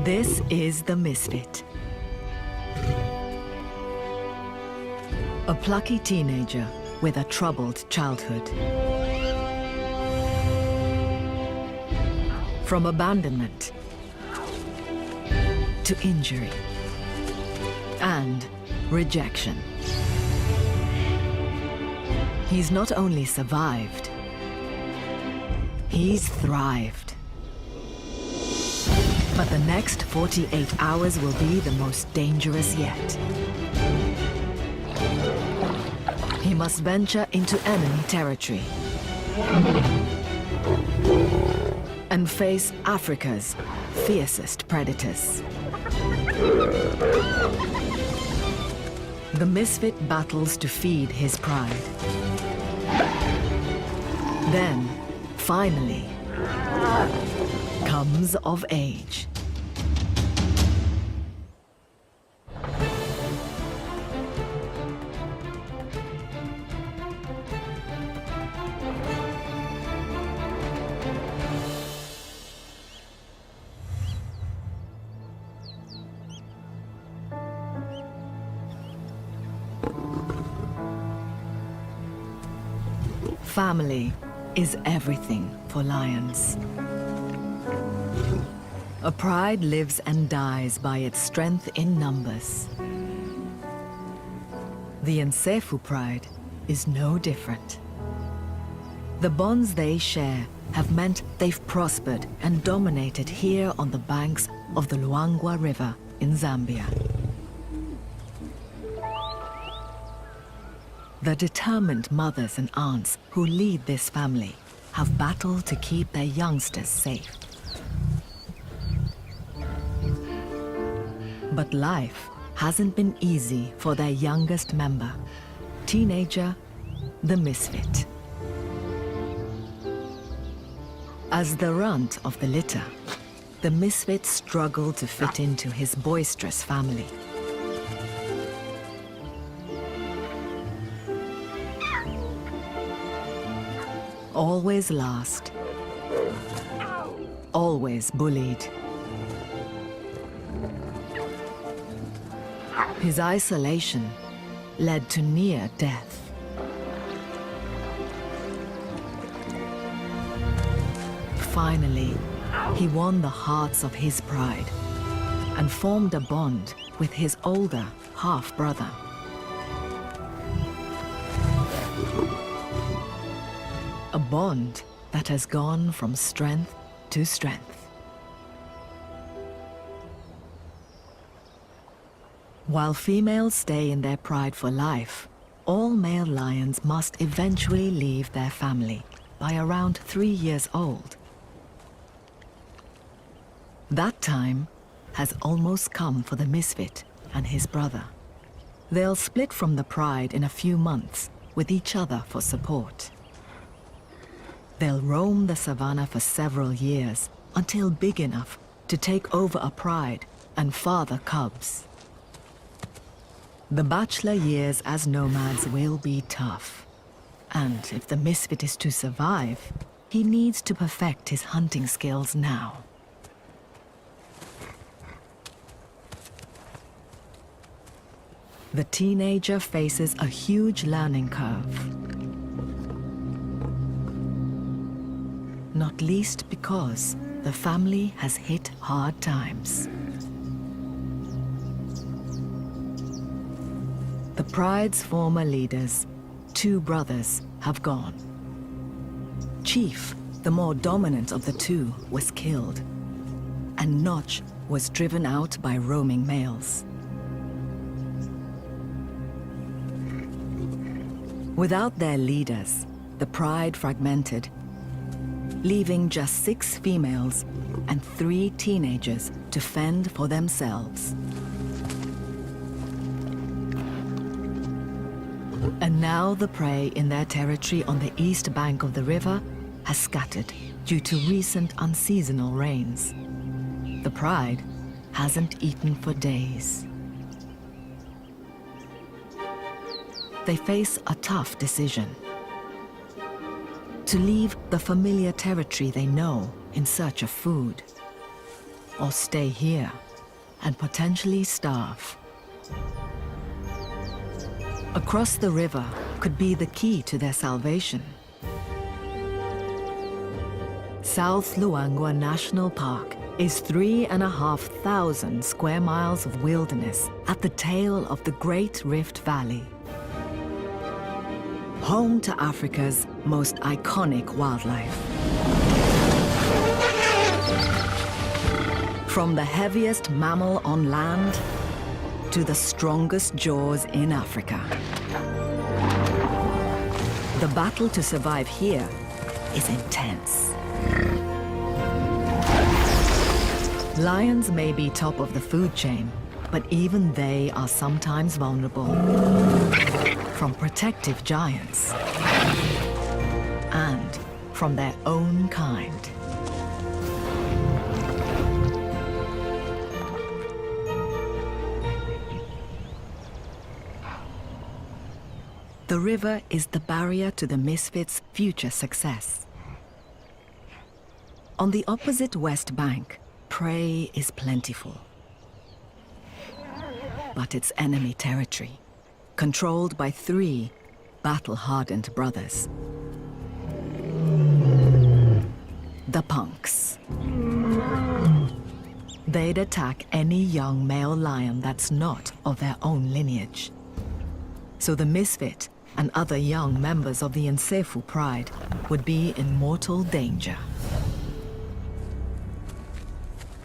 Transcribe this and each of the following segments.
This is the Misfit. A plucky teenager with a troubled childhood. From abandonment to injury and rejection. He's not only survived, he's thrived. But the next 48 hours will be the most dangerous yet. He must venture into enemy territory and face Africa's fiercest predators. The Misfit battles to feed his pride. Then, finally, comes of age. Family is everything for lions. A pride lives and dies by its strength in numbers. The Nsefu pride is no different. The bonds they share have meant they've prospered and dominated here on the banks of the Luangwa River in Zambia. The determined mothers and aunts who lead this family have battled to keep their youngsters safe. But life hasn't been easy for their youngest member, teenager, the Misfit. As the runt of the litter, the Misfit struggled to fit into his boisterous family. Always last, always bullied. His isolation led to near death. Finally, he won the hearts of his pride and formed a bond with his older half-brother. A bond that has gone from strength to strength. While females stay in their pride for life, all male lions must eventually leave their family by around 3 years old. That time has almost come for the Misfit and his brother. They'll split from the pride in a few months with each other for support. They'll roam the savannah for several years until big enough to take over a pride and father cubs. The bachelor years as nomads will be tough. And if the Misfit is to survive, he needs to perfect his hunting skills now. The teenager faces a huge learning curve. Not least because the family has hit hard times. The pride's former leaders, 2 brothers, have gone. Chief, the more dominant of the 2, was killed, and Notch was driven out by roaming males. Without their leaders, the pride fragmented, leaving just 6 females and 3 teenagers to fend for themselves. And now the prey in their territory on the east bank of the river has scattered due to recent unseasonal rains. The pride hasn't eaten for days. They face a tough decision. To leave the familiar territory they know in search of food, or stay here and potentially starve. Across the river could be the key to their salvation. South Luangwa National Park is 3,500 square miles of wilderness at the tail of the Great Rift Valley. Home to Africa's most iconic wildlife. From the heaviest mammal on land to the strongest jaws in Africa. The battle to survive here is intense. Lions may be top of the food chain, but even they are sometimes vulnerable. From protective giants and from their own kind. The river is the barrier to the Misfits' future success. On the opposite west bank, prey is plentiful. But it's enemy territory, controlled by 3 battle-hardened brothers. The punks. They'd attack any young male lion that's not of their own lineage. So the Misfit and other young members of the Nsefu pride would be in mortal danger.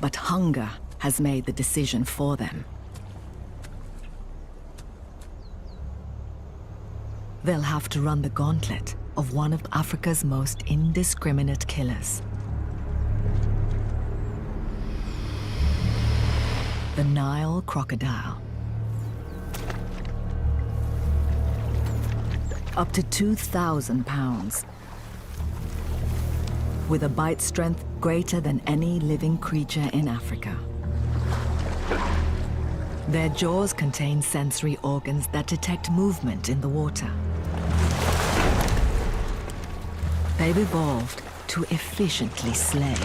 But hunger has made the decision for them. They'll have to run the gauntlet of one of Africa's most indiscriminate killers. The Nile crocodile. Up to 2,000 pounds. With a bite strength greater than any living creature in Africa. Their jaws contain sensory organs that detect movement in the water. They've evolved to efficiently slay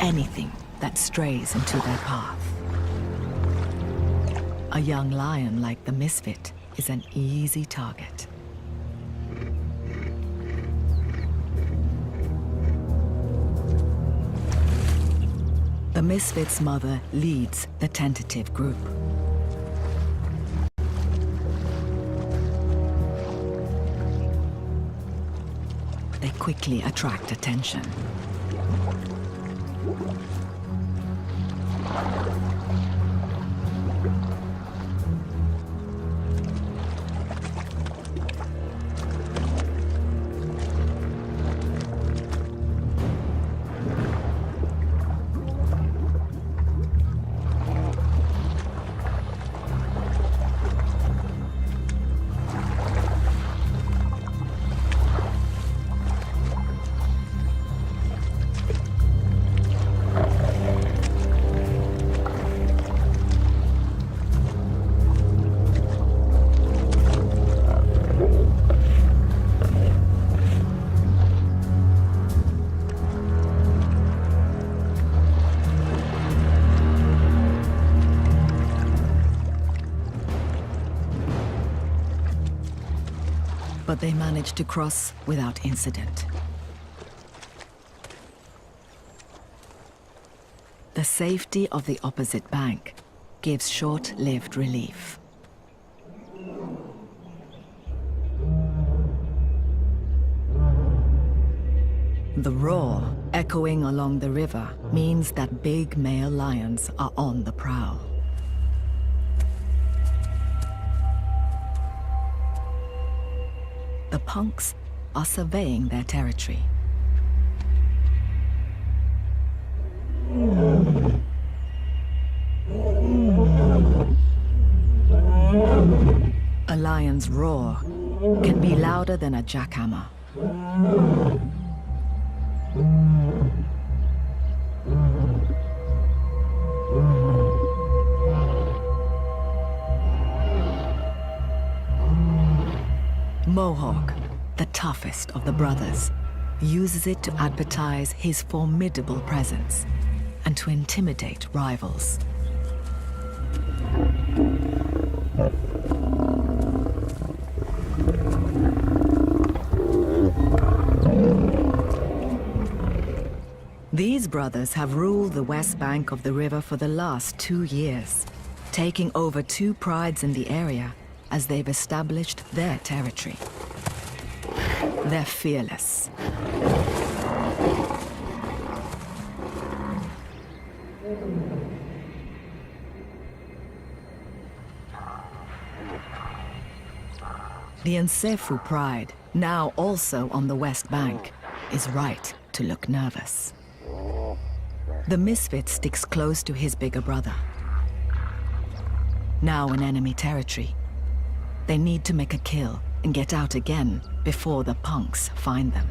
anything that strays into their path. A young lion like the Misfit is an easy target. The Misfit's mother leads the tentative group. They quickly attract attention. But they managed to cross without incident. The safety of the opposite bank gives short-lived relief. The roar echoing along the river means that big male lions are on the prowl. The punks are surveying their territory. A lion's roar can be louder than a jackhammer. Mohawk, the toughest of the brothers, uses it to advertise his formidable presence and to intimidate rivals. These brothers have ruled the west bank of the river for the last 2 years, taking over 2 prides in the area as they've established their territory. They're fearless. The Nsefu pride, now also on the west bank, is right to look nervous. The Misfit sticks close to his bigger brother. Now in enemy territory, they need to make a kill and get out again before the punks find them.